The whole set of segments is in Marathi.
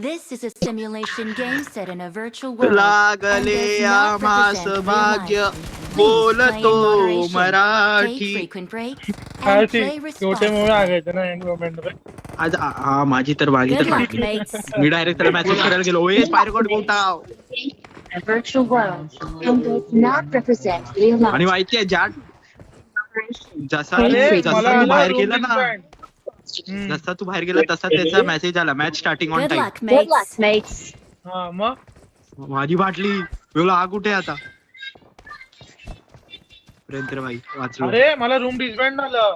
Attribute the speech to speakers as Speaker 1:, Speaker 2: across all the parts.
Speaker 1: This is a simulation game set in a virtual world and
Speaker 2: लागले
Speaker 1: does not
Speaker 2: आम्हास
Speaker 1: represent real
Speaker 2: भाग्य
Speaker 1: life. Please play in
Speaker 2: बोलतो
Speaker 1: moderation, take
Speaker 2: Marathi.
Speaker 1: frequent breaks,
Speaker 3: काय
Speaker 1: and
Speaker 3: ती
Speaker 1: play
Speaker 3: छोटे मूवी आ
Speaker 1: responsibly.
Speaker 3: गए थे ना एंड मोमेंट पे.
Speaker 2: आज हा माझी तर
Speaker 1: Good luck,
Speaker 2: फाटली.
Speaker 1: mates.
Speaker 2: मी डायरेक्ट त्याला मेसेज करायला गेलो ओए स्पायडर कोड कोणता
Speaker 4: A virtual world and does not represent real
Speaker 2: आणि
Speaker 4: life.
Speaker 2: माहिती आहे ज्या जसा
Speaker 3: अरे
Speaker 2: जसा
Speaker 3: मला
Speaker 2: तू
Speaker 3: आला
Speaker 2: बाहेर
Speaker 3: रूम
Speaker 2: गेला ना
Speaker 3: डिस्बँड.
Speaker 2: जसा तू बाहेर गेला तसा त्याचा मेसेज आला match starting on
Speaker 1: Good
Speaker 2: time.
Speaker 1: luck,
Speaker 4: Good luck,
Speaker 1: mates.
Speaker 4: mates.
Speaker 3: हा मग
Speaker 2: माझी बाटली बोला हा कुठे आहे आता प्रेंद्र भाई वाचलो.
Speaker 3: अरे मला रूम डिस्बँड झालं.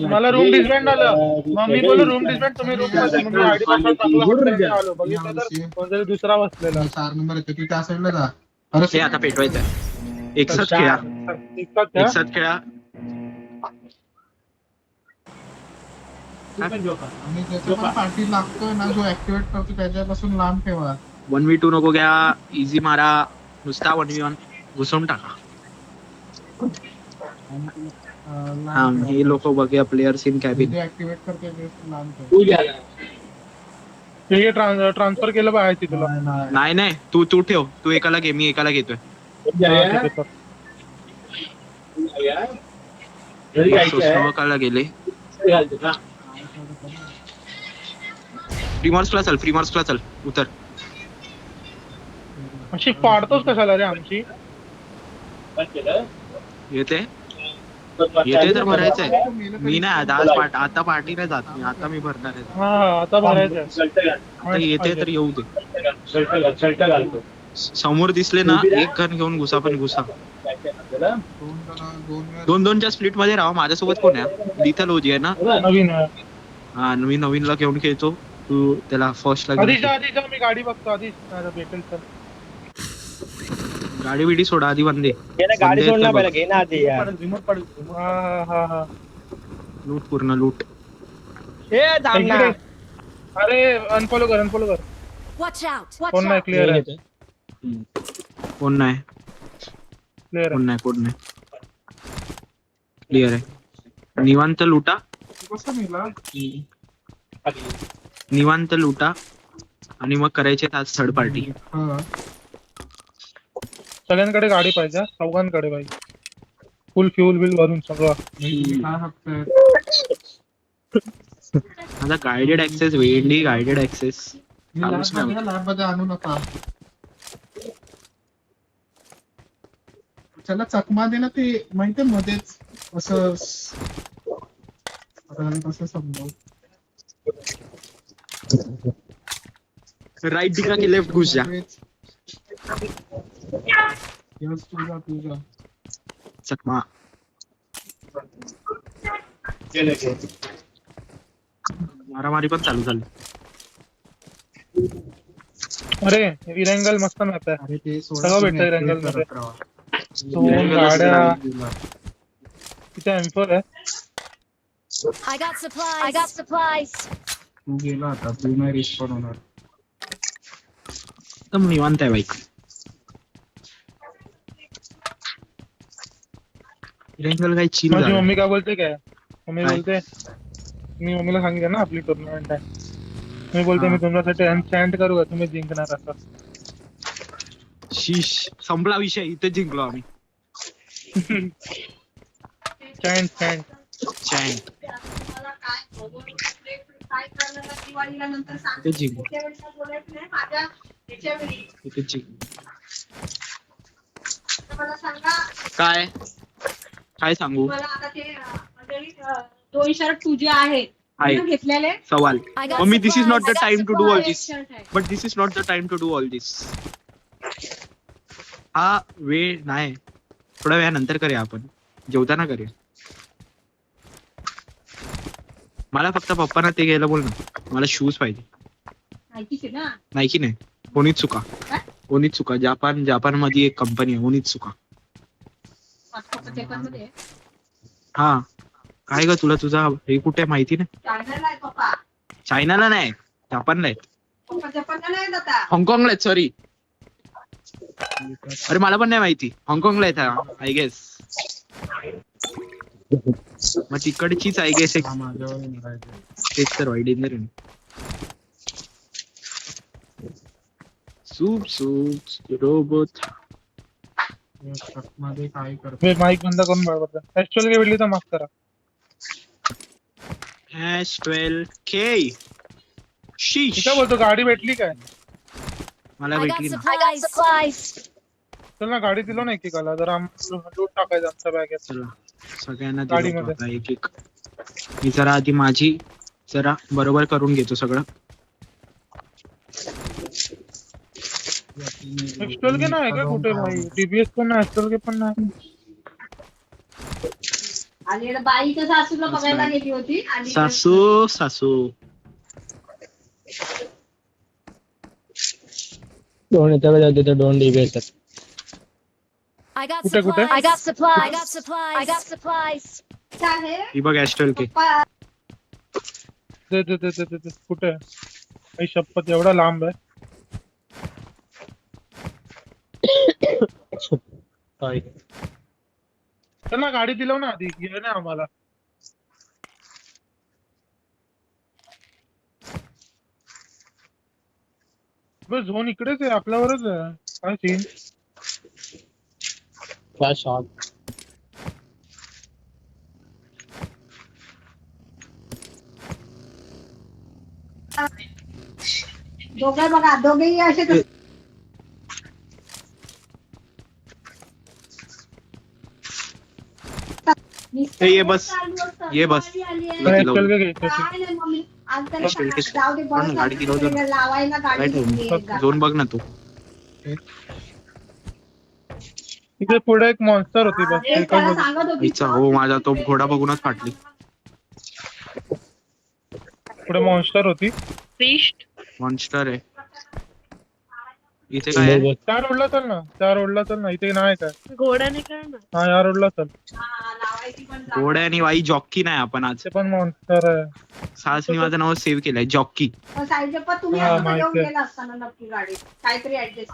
Speaker 3: मला रूम डिस्बँड झालं. मग मी बोललो रूम डिस्बँड तुम्ही रूम मध्ये. मग मी आयडी पासवर्ड टाकला हॉटेलमध्ये आलो. बघितलं तर कोणतरी दुसरा बसलेला.
Speaker 5: 4 नंबर येतो तू त्या साईडला जा. अरे
Speaker 2: हे आता पेटवायचं एकसाथ खेळा एकसाथ खेळा.
Speaker 5: आणि ज्याचा पण पार्टी लागतोय ना जो ऍक्टिव्हेट करतो त्याच्यापासून लांब ठेवा.
Speaker 2: 1v2 नको घ्या इझी मारा नुसता 1v1 घुसवून टाका. हा हे लोक बघूया प्लेयर्स इन कॅबिन.
Speaker 5: जे ऍक्टिव्हेट करते त्याच्यापासून लांब ठेवा.
Speaker 3: हे ट्रान्सफर केलं पाहिजे तुला.
Speaker 2: नाही नाही तू ठेव तू एकाला घे मी एकाला घेतोय. सोसकाला गेले फ्रीमार्क्सला चल उतर.
Speaker 3: अशी पाडतोस कशाला रे आमची.
Speaker 2: येते तर भरायचंय. मी नाही आता पार्टी नाही जात मी. आता मी भरणार आहे.
Speaker 3: हा आता भरायचं.
Speaker 2: आता येते तर येऊ दे. समोर दिसले ना एक गन घेऊन घुसा पण घुसा. 2-2च्या स्प्लिट मध्ये राहा. माझ्यासोबत कोण आहे लिथल ओजी आहे ना.
Speaker 3: नवीन
Speaker 2: हा मी नवीनला घेऊन खेळतो. तू त्याला फर्स्टला
Speaker 3: आधी मी गाडी बघतो आधी भेटेल तर.
Speaker 2: गाडी बिडी सोडा आधी बंदे
Speaker 6: गाडी सोडला पहिला घे ना आधी यार.
Speaker 3: हा
Speaker 2: लूट पूर्ण लूट.
Speaker 6: ए थांब ना.
Speaker 3: अरे अनफॉलो कर.
Speaker 1: Watch out.
Speaker 3: कोण नाही क्लिअर आहे.
Speaker 2: कोण नाही
Speaker 3: क्लिअर
Speaker 2: क्लिअर आहे. निवांत लुटा
Speaker 5: कसं मिळाला?
Speaker 2: निवांत लुटा आणि मग करायचे आज थर्ड पार्टी.
Speaker 5: हा.
Speaker 3: सगळ्यांकडे गाडी पाहिजे. चौघांकडे पाहिजे. फुल फ्युल बिल भरून सगळं.
Speaker 5: काय हक्क
Speaker 2: आता guided access Wendy guided access
Speaker 5: lab मध्ये आणू नका. त्याला चकमा दे ना ते माहितीये मध्येच असं कसं समजावं.
Speaker 2: राईट दिखा की लेफ्ट घुस जा.
Speaker 5: यस तुझा
Speaker 2: चकमा मारामारी पण चालू झाली.
Speaker 3: अरे इरेंगल मस्त मॅप आहे.
Speaker 5: अरे ते
Speaker 3: सगळं भेटतं इरेंगल मध्ये. दोन गाड्या तिथे M4 आहे.
Speaker 1: I got supplies.
Speaker 5: तू गेला आता तू नाही रिस्पॉन्ड होणार.
Speaker 2: एकदम निवांत आहे बाईक. रेंगल काही चिल
Speaker 3: माझी
Speaker 2: झालं.
Speaker 3: मम्मी काय बोलते काय. मम्मी
Speaker 2: काय?
Speaker 3: बोलते मी मम्मीला सांगितलं ना आपली टुर्नामेंट आहे. मी बोलते मी तुमच्यासाठी एन्चॅन्ट करू का तुम्ही जिंकणार असं.
Speaker 2: शीश संपला विषय इथे जिंकलो आम्ही.
Speaker 3: चॅन्ट
Speaker 2: चॅन्ट इथे जिंकलो इथे जिंकलो. काय काय सांगू.
Speaker 7: दोन शर्ट तुझे आहेत
Speaker 2: आहे.
Speaker 7: घेतलेले.
Speaker 2: सवाल
Speaker 1: I got
Speaker 2: mummy this is not the
Speaker 1: supplies.
Speaker 2: Time to do all this.
Speaker 7: Shirt आहे.
Speaker 2: But this is not the time to do all this. हा वेळ नाही. थोड्या वेळानंतर करूया आपण. जेवताना करूया. मला फक्त पप्पांना ते घ्यायला बोल ना. मला शूज पाहिजे.
Speaker 7: माहितीच आहे ना.
Speaker 2: नाईकी नाही ओनित्सुका.
Speaker 7: काय?
Speaker 2: ओनित्सुका जपान मध्ये एक कंपनी आहे ओनित्सुका.
Speaker 7: माझ्या पप्पा जपानमध्ये आहे.
Speaker 2: हा काय ग तुला तुझा हे कुठे माहिती नाही.
Speaker 7: चायनाला आहे पप्पा.
Speaker 2: चायनाला नाही जपानला आहेत.
Speaker 7: पप्पा जपानला नाही जाता.
Speaker 2: हाँगकाँगला आहेत सॉरी. अरे मला पण नाही माहिती. हाँगकाँगला आहेत आय गेस. मग तिकडचीच आय गेस एक.
Speaker 5: माझ्यावर मारायचं.
Speaker 2: तेच तर वाईट डेंजर आहे. Soup robot.
Speaker 5: मध्ये काय करतो
Speaker 3: माईक बंद करून बरोबर ऍक्च्युअल काय भेटली तर माफ करा.
Speaker 2: S12K.
Speaker 3: मी
Speaker 2: शीश.
Speaker 3: काय बोलतो गाडी भेटली काय?
Speaker 2: मला
Speaker 1: I got
Speaker 2: भेटली ना.
Speaker 1: supplies.
Speaker 3: चल ना गाडी दिलो ना एकेकाला जरा लूट टाकायचं आमच्या बॅगेत.
Speaker 2: चला सगळ्यांना
Speaker 3: गाडीमध्ये.
Speaker 2: दिलं आता एक एक. मी जरा आधी माझी जरा बरोबर करून घेतो सगळं.
Speaker 3: एक्स्ट्रल के नाही का कुठे भाई? टीबीएस पण नाही एक्स्ट्रल के पण नाही.
Speaker 7: आणि बाईच्या सासूला बघायला गेली होती आणि
Speaker 2: सासू.
Speaker 6: दोन येतात जाते तर दोन डीबी येतात.
Speaker 1: I got
Speaker 3: कुठे?
Speaker 1: supplies.
Speaker 3: I
Speaker 1: got supplies. I got supplies. I got supplies.
Speaker 7: आहे
Speaker 2: ही बघ ऍस्ट्रल के.
Speaker 7: पप्पा
Speaker 3: दे कुठे? आई शपथ एवढा लांब आहे. चल ना गाडी दिलो ना आधी घे ना आम्हाला. बस झोन इकडेच आहे आपल्यावरच आहे. काय सीन?
Speaker 6: काय शॉट.
Speaker 7: दोघे बघा दोघेही असे
Speaker 2: ए, ये बस. ये बस.
Speaker 3: एक्स्ट्रल के घ्यायचं.
Speaker 7: जाऊ दे बस
Speaker 2: गाडी दिलं होतं.
Speaker 7: लावायला गाडी घेतली एकदा.
Speaker 2: झोन बघ ना तू.
Speaker 3: इथे पुढे एक मॉन्स्टर होती बस.
Speaker 7: तेच त्याला सांगत होती
Speaker 2: आईचा हो माझा तो घोडा बघूनच फाटली.
Speaker 3: पुढे मॉन्स्टर होती.
Speaker 2: मॉन्स्टर आहे. इथे काय आहे?
Speaker 3: त्या रोडला चल ना. त्या रोडला चल ना. इथे नाही काय
Speaker 8: घोड्याने काय ना
Speaker 3: हा या रोडला चल.
Speaker 7: लावायची पण जागा.
Speaker 2: घोडा आणि वाई जॉकी नाही आपण आज.
Speaker 3: ते पण मॉन्स्टर आहे.
Speaker 2: सासनी माझं नाव सेव्ह केलंय जॉकी.
Speaker 7: पण साईडचे पण तुम्ही
Speaker 3: हा,
Speaker 7: असं
Speaker 3: माहिती
Speaker 7: घेऊन
Speaker 3: आहे.
Speaker 7: गेला असताना नक्की गाडी काहीतरी ऍडजस्ट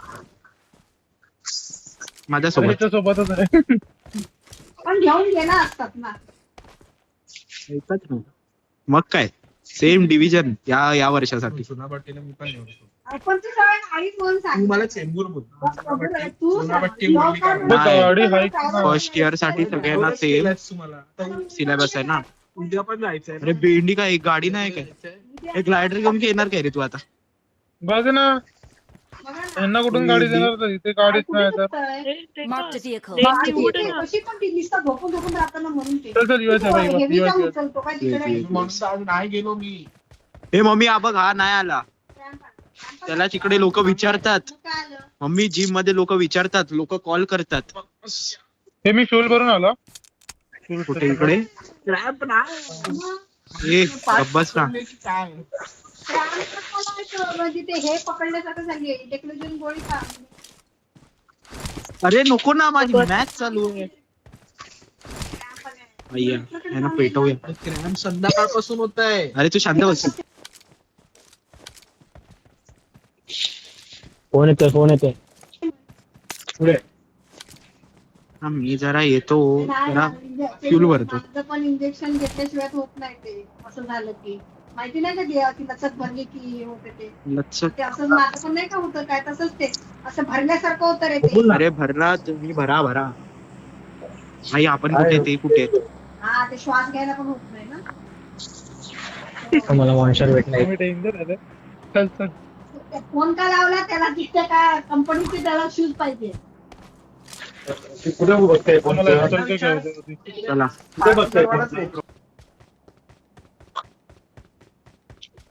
Speaker 2: माझ्यासोबत.
Speaker 3: त्याच्या सोबतच आहे.
Speaker 7: पण घेऊन गेला असतात ना.
Speaker 2: एकच ना. मग काय सेम डिव्हिजन या वर्षासाठी.
Speaker 5: सोनापट्टीला मी पण येऊ शकतो.
Speaker 7: आपण ती सगळ्या गाडीत म्हणून
Speaker 5: तू
Speaker 7: सांग
Speaker 5: मला चेंबूर बोल.
Speaker 7: तू
Speaker 5: सोनापट्टी बोलली का?
Speaker 2: नाही.
Speaker 3: गाडी हाय
Speaker 2: फर्स्ट इयर साठी सगळ्यांना सेम
Speaker 5: तुम्हाला
Speaker 2: सिलेबस आहे ना.
Speaker 5: उद्या पण जायचंय.
Speaker 2: अरे भेंडी काय एक गाडी नाही काय? एक ग्लायडर घेऊन येणार काय रे तू आता?
Speaker 3: बघ ना यांना कुठून गाडी देणार तर इथे गाडीच नाही तर.
Speaker 1: Marked a vehicle.
Speaker 7: कशी पण ती नुसतं झोपून झोपून राहताना म्हणून ते
Speaker 3: चल चल US आहे भाई बस
Speaker 7: हेवी
Speaker 3: US
Speaker 7: जाऊन
Speaker 3: US.
Speaker 7: उचलतो काय तिकडे
Speaker 5: म्हणून आज नाही गेलो मी.
Speaker 2: हे मम्मी हा बघ हा नाही आला. त्याला तिकडे लोक विचारतात.
Speaker 7: काय आलं?
Speaker 2: मम्मी जिम मध्ये लोक विचारतात. लोक कॉल करतात.
Speaker 3: हे मी फ्युल भरून आलो.
Speaker 2: कुठे इकडे? ए गब्बस ना.
Speaker 5: काय
Speaker 7: म्हणजे ते हे पकडल्यासारखं झाली टेक्नॉलॉजी गोळी खा.
Speaker 2: अरे नको ना माझी मॅच चालू आहे. भैया यांना पेटवूया.
Speaker 5: क्रॅम संध्याकाळपासून होत आहे.
Speaker 2: अरे तू शांत बस.
Speaker 6: फोन येतोय.
Speaker 2: हा मी जरा येतो जरा फ्युल भरतो.
Speaker 7: माझं पण इंजेक्शन घेतल्याशिवाय होत नाही ते असं झालं की माहिती नाही का देवाची लचक भरली की होते ते
Speaker 2: लचक.
Speaker 7: ते असं माझं पण नाही का होतं काय तसंच ते असं भरल्यासारखं होतं रे ते.
Speaker 2: अरे भरला तुम्ही भरा. आई आपण कुठे ते कुठे?
Speaker 7: हा ते श्वास घ्यायला पण होत नाही ना.
Speaker 6: मला मॉन्स्टर भेटला.
Speaker 3: तुम्ही डेंजर आहे रे. चल चल
Speaker 7: ते फोन का लावला त्याला तिथे काय कंपनीचे त्याला शूज पाहिजे.
Speaker 3: आम्हाला एक्स्ट्रल के घ्यायची होती.
Speaker 2: चला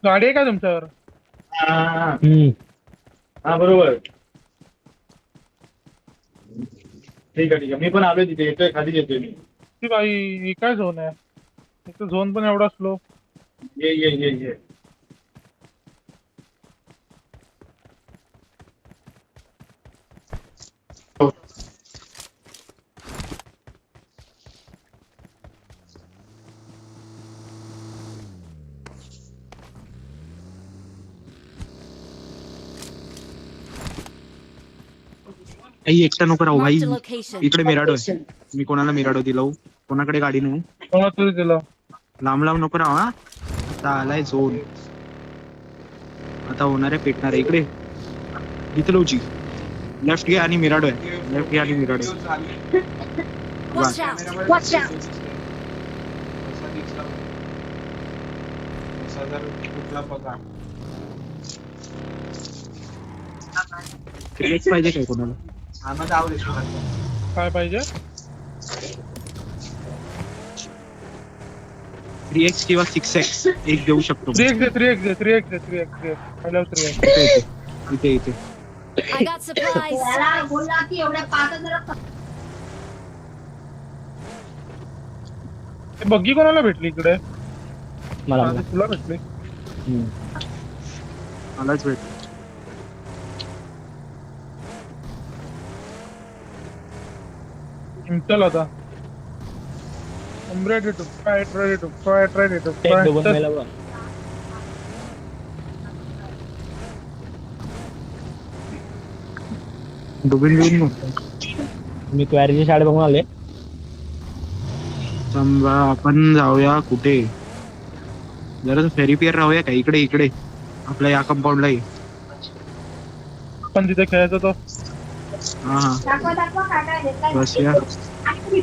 Speaker 3: गाडी आहे का तुमच्यावर?
Speaker 9: हा बरोबर. ठीक आहे मी पण आलोय तिथे. येतोय खाली येतोय मी.
Speaker 3: ती बाई ही काय झोन आहे? एक झोन पण एवढा स्लो.
Speaker 9: ये
Speaker 2: आई एकटा नको राहू भाई.
Speaker 1: Marked a location.
Speaker 2: इकडे मिराडो आहे. मी कोणाला मिराडो दिलाऊ? कोणाकडे गाडी नेऊ?
Speaker 3: कोणा तुझं दिलं?
Speaker 2: लांब नको राहू. हा आता आलाय झोन. आता होणार आहे पेटणार आहे इकडे. इथे लोची लेफ्ट घे आणि मिराडो आहे. लेफ्ट घे आणि मिराडो.
Speaker 1: Watch out! Watch out!
Speaker 2: Create पाहिजे काय कोणाला?
Speaker 3: काय पाहिजे?
Speaker 2: 3x किंवा 6x एक देऊ शकतो.
Speaker 3: 3x. I love 3x.
Speaker 2: इथे इथे
Speaker 1: I got supplies!
Speaker 7: त्याला बोलला की एवढ्या पाच जरा
Speaker 3: हे बग्गी कोणाला भेटली इकडे?
Speaker 6: मला
Speaker 3: हा, तुला भेटली.
Speaker 2: मलाच भेट.
Speaker 3: चल आता. I'm ready to fight, ready to fight.
Speaker 6: एक डबल
Speaker 3: चल.
Speaker 6: मेला बघ.
Speaker 2: डुबीन घेऊन
Speaker 6: मी क्वॅरीची शाळा बघून आले.
Speaker 2: समजा आपण जाऊया कुठे? जरा फेरी पियर राहूया का? इकडे आपल्या या कंपाऊंडला ये.
Speaker 3: पण तिथे खेळायचं तो.
Speaker 2: हा
Speaker 7: दाखवा काय काय घेतलाय.
Speaker 2: बस या.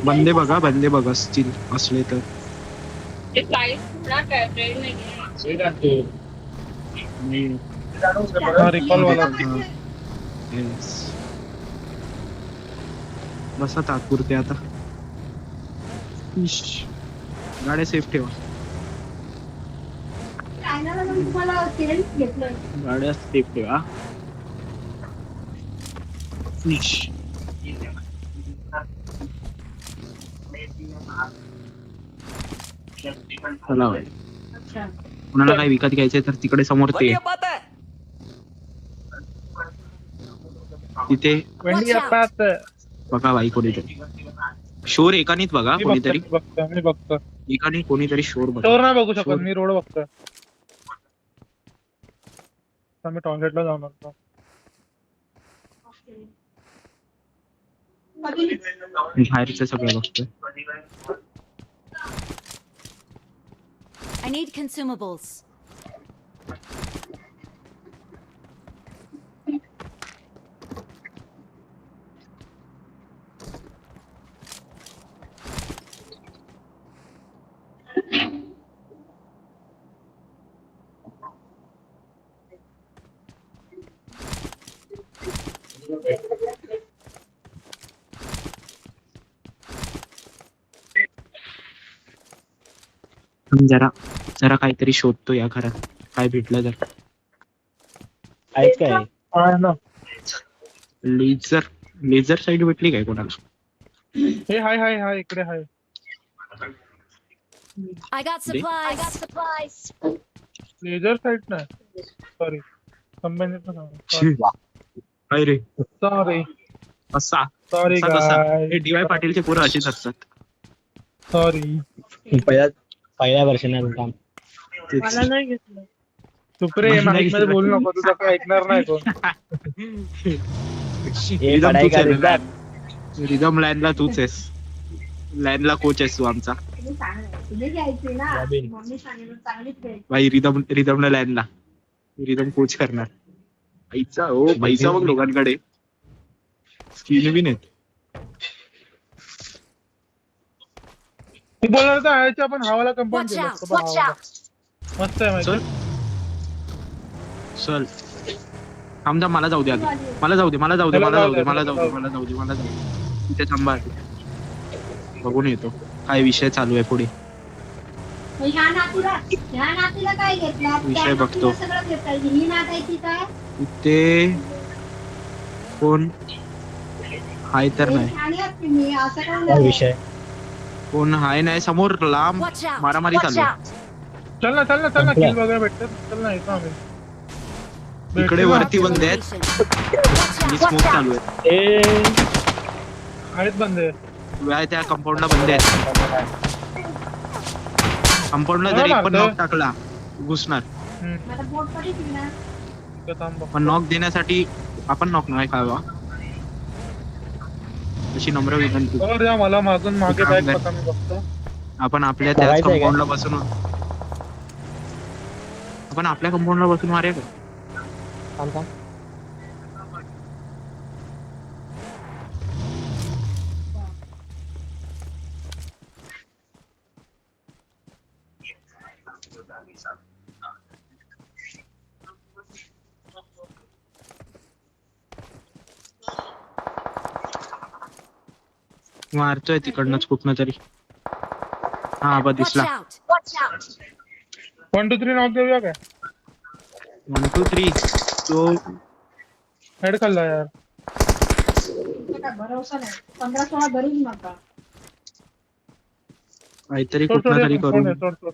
Speaker 2: बंदे बघा असले तर.
Speaker 3: हा रिकॉल वाला.
Speaker 2: Yes. बसा तात्पुरते आता. गाड्या सेफ ठेवा.
Speaker 7: चायनाला जाऊन तुम्हाला सिलेंट घेतलं.
Speaker 2: गाड्या सेफ ठेवा. चला बाई.
Speaker 7: अच्छा.
Speaker 2: कुणाला काय विकत घ्यायचंय तर तिकडे समोर ते तिथे
Speaker 3: वेंडी येतात.
Speaker 2: बघा बाई कोणीतरी शोर एकानीच बघा. कोणीतरी
Speaker 3: मी बघतो.
Speaker 2: एकाने कोणीतरी शोर बघा.
Speaker 3: स्टोर नाही बघू शकत
Speaker 2: शोर.
Speaker 3: मी रोड बघतोय. मी टॉयलेटला जाऊन आलो.
Speaker 2: बाहेरचं सगळं बघतोय.
Speaker 1: I need consumables.
Speaker 2: जरा काहीतरी शोधतो या घरात. काय भेटलं तर.
Speaker 6: आहेच काय?
Speaker 3: आहे ना.
Speaker 2: लेझर साईड भेटली काय कोणाला?
Speaker 3: हे हाय इकडे हाय.
Speaker 1: I got supplies!
Speaker 3: Laser side नाही. सॉरी. कंबाईनचं नाव.
Speaker 2: काय रे
Speaker 3: सॉरी
Speaker 2: असा
Speaker 3: गाय.
Speaker 2: हे DY पाटीलचे पोरं अशीच असतात.
Speaker 3: सॉरी.
Speaker 6: पहिल्या वर्षाने काम.
Speaker 3: मला नाही घेतलं. सुप्रे माईक मध्ये बोलू नको. तुझं काय ऐकणार नाही कोण.
Speaker 6: हे पढाई का रिझल्ट?
Speaker 2: रिदम लाईनला तूच आहेस. लाईनला कोच आहेस तू आमचा.
Speaker 7: तुम्ही घ्यायची ना.
Speaker 6: रॉबिन.
Speaker 7: मम्मी सांगितलं चांगलीच घ्यायची.
Speaker 2: भाई रिदमला लाईनला रिदम कोच करणार. पैसा पैसा बघ लोकांकडे. स्किन बी नाहीत.
Speaker 3: तू बोलणार तर आहे आपण हवाला कंपाऊंड
Speaker 1: Watch
Speaker 3: केलं
Speaker 1: out!
Speaker 3: असतं.
Speaker 1: Watch out!
Speaker 3: मस्त आहे माहिती.
Speaker 2: चल थांबा. मला जाऊ दे आधी. मला जाऊ दे. तिथे थांबा. बघून येतो काय विषय चालू आहे पुढे.
Speaker 7: ह्या नातीला काय घेतला?
Speaker 2: विषय बघतो.
Speaker 7: सगळं घेता येईल. ही नातायची काय?
Speaker 2: तिथे कोण हाय तर नाही.
Speaker 7: आणि तुम्ही असं काय
Speaker 6: काय
Speaker 7: झालं?
Speaker 6: विषय?
Speaker 2: कोण हाय नाही. समोर लांब
Speaker 1: Watch out!
Speaker 2: मारामारी
Speaker 1: Watch
Speaker 2: चालू आहे.
Speaker 1: out!
Speaker 3: चल ना
Speaker 6: संपलं.
Speaker 3: किल वगैरे भेटतात. चल ना येतो आम्ही.
Speaker 2: इकडे
Speaker 3: भेटतो ना.
Speaker 2: वरती बंद आहेत आणि स्मोक चालू आहे.
Speaker 6: ए
Speaker 3: आहेत बंदे.
Speaker 2: त्या कंपाऊंडला बंद आहेत. कंपाऊंडला जर एक पण नॉक टाकला घुसणार.
Speaker 7: आता बोट पडी ना.
Speaker 3: इथं थांब बघ.
Speaker 2: पण नॉक देण्यासाठी आपण नॉक नाही खावा अशी नम्र विनंती.
Speaker 3: बरं या मला मागून मागे बॅग पका मी बघतो.
Speaker 2: आपण आपल्या त्याच
Speaker 6: बघायचंय का?
Speaker 2: कंपाऊंडला बसून मारूया का?
Speaker 6: थांब थांब.
Speaker 2: मारतोय तिकडनंच कुठनं तरी. हा बा
Speaker 1: Watch
Speaker 2: दिसला.
Speaker 1: out! Watch out!
Speaker 3: 1 2 3 नॉक देऊया काय
Speaker 2: 1 2 3 तो
Speaker 3: हेड खाल्ला यार
Speaker 7: तुमचा काय भरोसा नाही 15-16 धरून नका
Speaker 2: काहीतरी
Speaker 3: सोड
Speaker 2: कुठनं तरी करून
Speaker 3: सोड सोड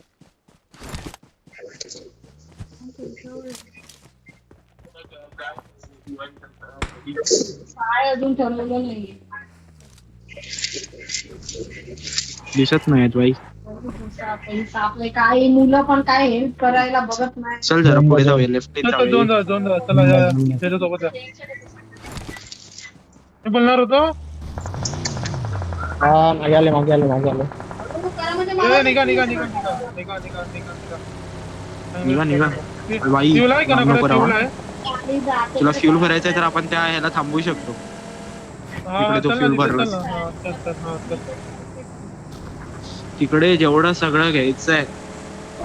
Speaker 7: काय अजून ठरवलं नाहीये
Speaker 2: दिसत नाहीत बाई.
Speaker 7: आपले काही मुलं पण काय हेल्प करायला बघत नाही
Speaker 2: चल जरा पुढे जाऊया लेफ्ट
Speaker 3: चल चल दोन जा चला या त्याच्यासोबत या मी बोलणार होतो
Speaker 6: हा मागे आले मागे आले मागे आले.
Speaker 7: करा म्हणजे मला
Speaker 3: निघा
Speaker 2: निघा निघा बाई
Speaker 3: फ्यूल आहे
Speaker 2: नको
Speaker 3: कोणाकडे
Speaker 2: राव.
Speaker 3: फ्यूल आहे
Speaker 7: गाडी जाते
Speaker 2: तुला फ्यूल भरायचंय तर आपण त्या ह्याला थांबू शकतो.
Speaker 3: हा
Speaker 2: तिकडे तो
Speaker 3: चल ना
Speaker 2: fuel
Speaker 3: तिथे
Speaker 2: भरला.
Speaker 3: चल ना हा चल
Speaker 2: तिकडे जेवढं सगळं घ्यायचंय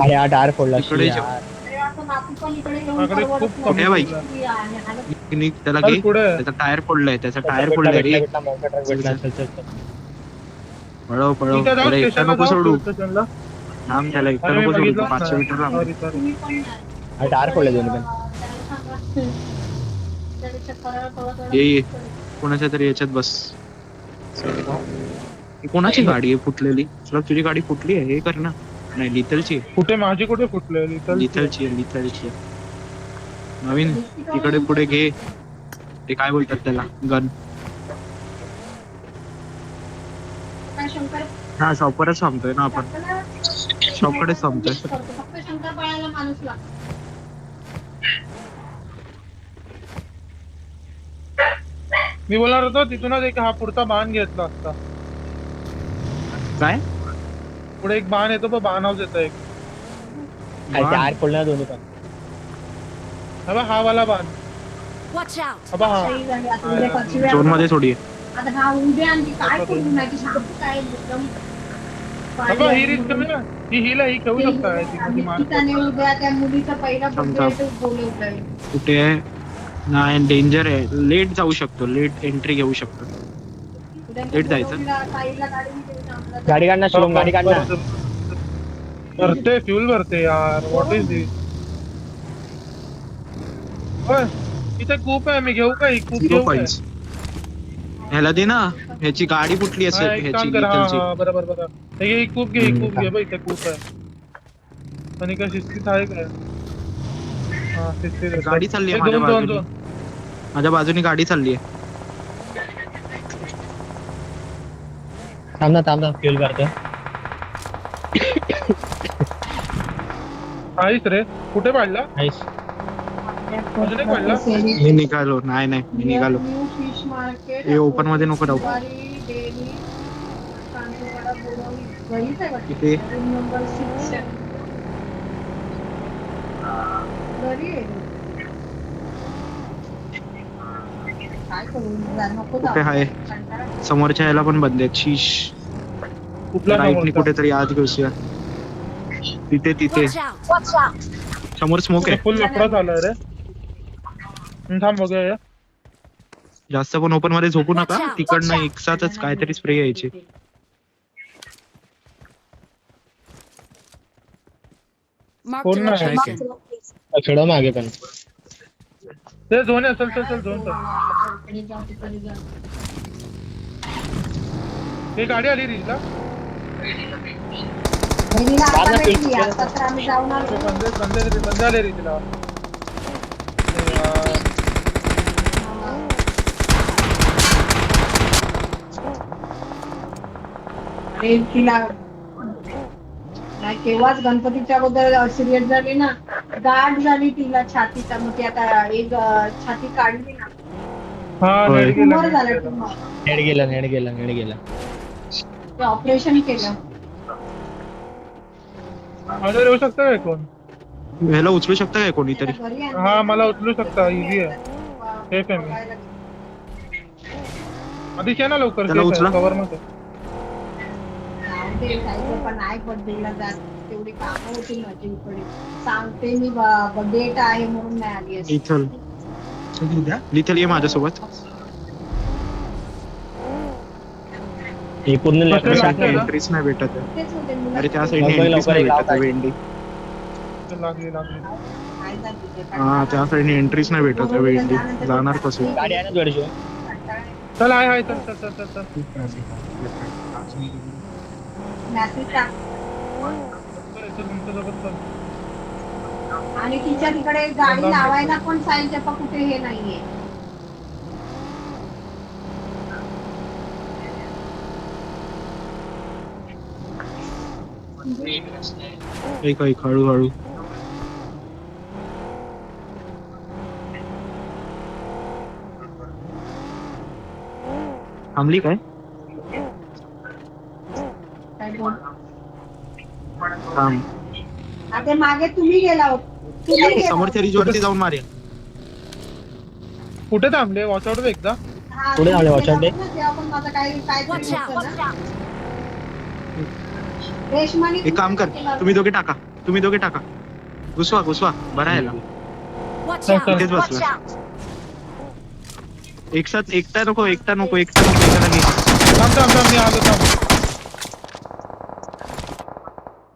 Speaker 6: अरे हा टायर फोडला
Speaker 2: इकडे
Speaker 6: यार.
Speaker 7: अरे असं नातू पण इकडे येऊन
Speaker 3: माझ्याकडे
Speaker 7: परवडत
Speaker 3: खूप
Speaker 7: नाही.
Speaker 3: कमी
Speaker 2: ए बाई.
Speaker 3: fuel आहे.
Speaker 7: आणि हालत
Speaker 2: निघ, त्याला
Speaker 3: चल
Speaker 2: घे.
Speaker 3: पुढे
Speaker 2: त्याचा टायर फोडलाय त्याचा टायर
Speaker 6: भेटला,
Speaker 2: फोडलाय
Speaker 6: भेटला,
Speaker 2: रे.
Speaker 6: भेटला, मोठा ट्रक भेटला. चल, चल, चल.
Speaker 2: पळव पळव
Speaker 3: इथे जाऊ
Speaker 2: अरे एकटा
Speaker 3: स्टेशनला
Speaker 2: नको
Speaker 3: जाऊ
Speaker 2: सोडू.
Speaker 3: स्टेशनला
Speaker 2: थांब त्याला एकटा
Speaker 3: अरे मी
Speaker 2: नको सोडू
Speaker 3: बघितलंच
Speaker 2: 500
Speaker 3: नाही.
Speaker 2: मीटर लांब.
Speaker 3: Sorry.
Speaker 7: तुम्ही पण नाही.
Speaker 6: हा टायर फोडले दोन्ही पण.
Speaker 7: त्याला सांगा. त्यापेक्षा करायला थोडं
Speaker 2: ये कोणाच्या तरी याच्यात बस. ही कोणाची गाडी आहे फुटलेली? तुला तुझी गाडी फुटली आहे हे कर ना. नाही लिथलची
Speaker 3: कुठे माझी कुठे फुटले
Speaker 2: लिथलची आहे लिथलची आहे. नवीन तिकडे पुढे घे. ते काय बोलतात त्याला गन.
Speaker 7: काय शंकर
Speaker 2: हा शॉपवरच थांबतोय ना आपण. शॉपकडेच थांबतोय.
Speaker 7: फक्त शंकर पाळायला माणूस लागतो
Speaker 3: मी बोलणार होतो तिथूनच एक हा पुढचा बाण घेतला असता
Speaker 2: काय
Speaker 3: पुढे एक बाण येतो बाण हाऊस येतो एक
Speaker 6: अरे टायर फोडले ना दोन्ही पण.
Speaker 3: हा वाला बाण
Speaker 1: Watch out!
Speaker 3: हा
Speaker 7: सही झाली आता उद्या पाचवी वेळा.
Speaker 2: झोन मध्ये थोडी आहे.
Speaker 7: आता हा उद्या आणखी काय करू नाही की सांगतो काय एकदम
Speaker 3: ही रिस्क ना ही हिला ही खेळू शकता ती मार
Speaker 7: त्याने उद्या त्या मुलीचा पहिला
Speaker 2: थांब,
Speaker 7: बर्थडे बोलवलंय
Speaker 2: कुठे आहे नाही डेंजर आहे. लेट जाऊ शकतो लेट एंट्री घेऊ शकतो.
Speaker 7: उद्या
Speaker 2: लेट जायचं.
Speaker 7: बोलवलीला, ताईला गाडी घेऊन आम्हाला
Speaker 6: गाडी काढ ना शुभम गाडी काढ ना.
Speaker 3: भरते फ्यूल भरते यार व्हॉट इज दिस इथे कूप आहे मी घेऊ का ही कूप
Speaker 2: 0
Speaker 3: घेऊ काय?
Speaker 2: पॉइंट्स. ह्याला दे ना ह्याची गाडी फुटली
Speaker 3: हा,
Speaker 2: असेल
Speaker 3: एक
Speaker 2: ह्याची
Speaker 3: काम कर
Speaker 2: लिथलची.
Speaker 3: हा बरोबर हे घे, ही कूप घे बघ इथे कूप आहे आणि काय शिस्तीत आहे काय हा शिस्तीत आहे.
Speaker 2: गाडी चालली आहे
Speaker 3: एक दोन
Speaker 2: माझ्या
Speaker 3: दोन
Speaker 2: बाजूने.
Speaker 3: दोन
Speaker 2: माझ्या बाजूने गाडी चालली आहे.
Speaker 6: थांब ना फ्युल करतो.
Speaker 3: आहेस रे कुठे पाडला
Speaker 6: नाईस.
Speaker 3: अजून एक पडला?
Speaker 2: मी निघालो नाही मी निघालो.
Speaker 7: न्यू फिश मार्केट
Speaker 2: हे open मध्ये नको राहू.
Speaker 7: डेली कांदूरवाडा बोरवली घरीच आहे वाटतं.
Speaker 2: इथे
Speaker 7: रूम नंबर 6 घरी आहे. काय करू नको
Speaker 2: कुठे आहे?
Speaker 7: कंटाळा
Speaker 2: समोरच्या ह्याला पण बंद आहेत. शीश
Speaker 3: कुठला
Speaker 2: राईटनी
Speaker 3: समोरचा?
Speaker 2: कुठेतरी आत घुसूया. तिथे
Speaker 1: Watch out! Watch out!
Speaker 2: समोर स्मोक आहे.
Speaker 3: फुल लफडा झालाय रे थांब बघूया
Speaker 2: जास्त पण ओपन मध्ये झोपू नका. तिकडनं एकसाथच काहीतरी स्प्रे यायची.
Speaker 1: Marked a
Speaker 3: Phone नाही.
Speaker 1: location.
Speaker 6: खेळो मागे पण.
Speaker 3: ते झोन आहे चल झोन
Speaker 7: तिकडे जा तिकडे जा
Speaker 3: ही गाडी आली रीलला
Speaker 7: बहिणीला आता भेटली आता तर आम्ही जाऊन आलो
Speaker 3: बंद आले रे तिला
Speaker 7: अरे तिला नाही केव्हाच गणपतीच्या अगोदर सिरियस झाली ना गाठ झाली तिला छातीचा मग ती आता एक छाती काढली ना
Speaker 3: हा
Speaker 2: होय.
Speaker 3: नेट
Speaker 7: ट्युमर
Speaker 3: गेला,
Speaker 7: झालं
Speaker 3: नेट गेला.
Speaker 7: ट्युमर
Speaker 6: नेड गेला.
Speaker 7: ते ऑपरेशन केलं
Speaker 3: माझ्यावर येऊ शकतं काय कोण
Speaker 2: ह्याला उचलू शकता काय कोणीतरी?
Speaker 7: घरी आणलं.
Speaker 3: हा मला उचलू शकता इझी आहे सेफ आहे मी आधीच आहे ना लवकर
Speaker 2: त्याला उचला.
Speaker 3: कवर मध्ये
Speaker 7: जाऊ दे, जायचं पण नाही बर्थडेला जात तेवढी कामं होती माझी इकडे सांगते मी बर्थडे आहे म्हणून नाही आली असती.
Speaker 2: लिथल लिथल ये माझ्यासोबत.
Speaker 6: हे पूर्ण लेफ्ट
Speaker 3: कसं
Speaker 6: साईड
Speaker 3: लागतंय ना?
Speaker 2: एंट्रीच नाही भेटत आहे.
Speaker 7: तेच होते मुलं.
Speaker 2: अरे त्या साईडने
Speaker 6: लवकर
Speaker 2: एंट्रीच नाही
Speaker 6: लवकर
Speaker 2: भेटत आहे
Speaker 6: एक
Speaker 2: वेंडी.
Speaker 3: लागली
Speaker 7: काय झालं तिथे?
Speaker 2: हा त्या साईडने एंट्रीच नाही भेटत आहे वेंडी. जाणार कसं?
Speaker 6: गाडी आहे ना तुझ्याशिवाय
Speaker 3: चल आहे चल चल चल चल चल
Speaker 7: मॅसेज टाक.
Speaker 3: चल तुमच्यासोबत चल.
Speaker 7: आणि तिच्या तिकडे गाडी लावायला पण साईल चप्पा कुठे हे नाहीये.
Speaker 2: एक हळूहळू. थांबली काय?
Speaker 7: काय बोल.
Speaker 2: थांब.
Speaker 7: आता मागे तुम्ही गेला होत. तुम्ही गेला
Speaker 2: समोरच्या रिज वरती जाऊन मारे.
Speaker 3: कुठे थांबले वॉचआउट एकदा.
Speaker 7: हा,
Speaker 6: पुढे
Speaker 7: तुम्ही
Speaker 6: आले
Speaker 7: गेला
Speaker 6: वाचन ते.
Speaker 7: होता ना, तेव्हा पण माझं काय काय
Speaker 1: Watch
Speaker 7: तरी
Speaker 1: out!
Speaker 7: होतं
Speaker 1: Watch
Speaker 7: ना.
Speaker 1: out!
Speaker 7: रेशमाने
Speaker 2: एक काम कर, तुम्ही दोघे टाका. घुसवा बरा आहे.
Speaker 1: Watch
Speaker 3: Sir,
Speaker 1: out!
Speaker 2: इथेच
Speaker 1: Watch
Speaker 2: बसला.
Speaker 1: out!
Speaker 2: एकटा नको एकाला घे.
Speaker 3: थांब मी आलो थांब.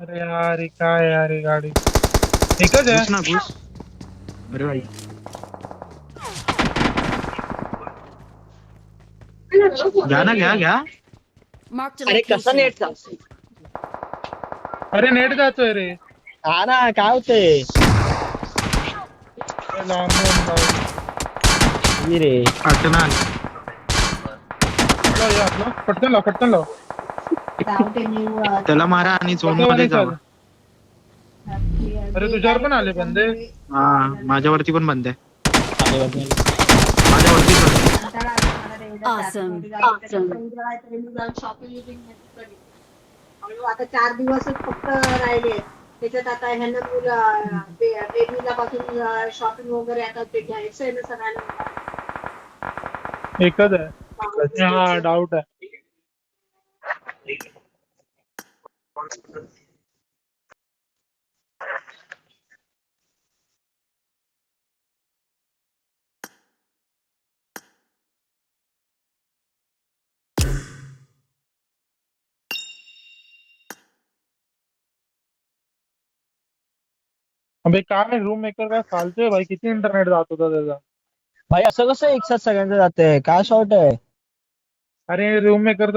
Speaker 3: अरे यार हे काय यार ही गाडी एकच आहे.
Speaker 2: घुस ना घुस. अरे भाई घ्या.
Speaker 1: Marked a
Speaker 6: अरे कसं
Speaker 1: location.
Speaker 6: नेट
Speaker 3: अरे नेट जातोय रे.
Speaker 6: हा ना काय होते
Speaker 3: अरे लांबून
Speaker 6: रे
Speaker 2: अटना.
Speaker 3: पटकन लाव.
Speaker 7: जाऊ दे मी
Speaker 2: त्याला मारा आणि झोन मध्ये जावा.
Speaker 3: अरे तुझ्यावर पण आले बंदे.
Speaker 2: हा माझ्यावरती पण बंद आहे.
Speaker 6: आले.
Speaker 2: माझ्यावरती पण आहे.
Speaker 7: कंटाळा आला मला रे एवढ्या
Speaker 1: Awesome.
Speaker 7: traffic मध्ये जायचं. उद्या काहीतरी मी जाऊन shopping करेन. आणि आता 4 दिवसच फक्त राहिले. त्याच्यात आता ह्यांना बेबीला पासून शॉपिंग वगैरे आता ते घ्यायचं आहे ना सगळ्यांना.
Speaker 3: एकच आहे. हा डाऊट आहे. अबे काय रूम मेकर काय फालतोय भाई. किती इंटरनेट जात होता त्याचा.
Speaker 6: भाई असं कसं एक साथ सगळ्यांचं जातंय काय शॉर्ट आहे
Speaker 3: अरे रूम मेकर